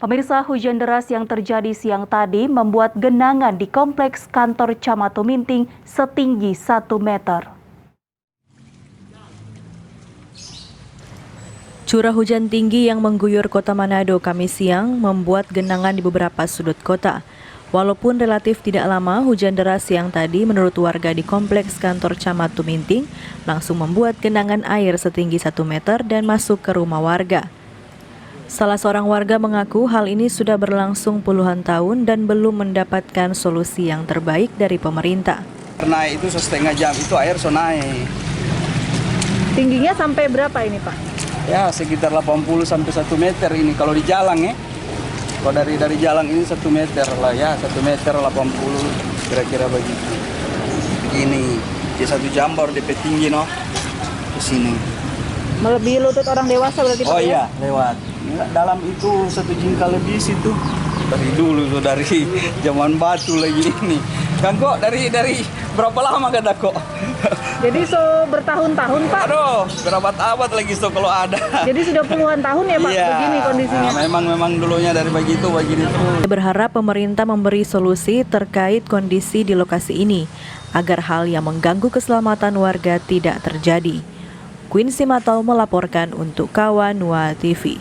Pemirsa, hujan deras yang terjadi siang tadi membuat genangan di kompleks kantor Camat Tuminting setinggi 1 meter. Curah hujan tinggi yang mengguyur kota Manado Kamis siang membuat genangan di beberapa sudut kota. Walaupun relatif tidak lama, hujan deras siang tadi menurut warga di kompleks kantor Camat Tuminting langsung membuat genangan air setinggi 1 meter dan masuk ke rumah warga. Salah seorang warga mengaku hal ini sudah berlangsung puluhan tahun dan belum mendapatkan solusi yang terbaik dari pemerintah. Karena itu setengah jam itu air so naik. Tingginya sampai berapa ini, Pak? Ya sekitar 80 sampai 1 meter ini kalau di jalan ya. Kalau dari jalan ini 1 meter lah ya, 1 meter 80 kira-kira begitu. Begini, di 1 jam baru DP tinggi no ke sini. Melebihi lutut orang dewasa berarti, Pak? Oh iya, lewat. Dalam itu 1 jengkal lebih situ. Dari dulu tuh, dari zaman batu lagi ini. Kan kok dari berapa lama kata kok? Jadi bertahun-tahun, Pak? Aduh, berapa abad lagi kalau ada. Jadi sudah puluhan tahun ya, Pak, iya, begini kondisinya? Nah, memang dulunya dari begitu tuh. Berharap pemerintah memberi solusi terkait kondisi di lokasi ini agar hal yang mengganggu keselamatan warga tidak terjadi. Queen Simatau melaporkan untuk Kawan Wa TV.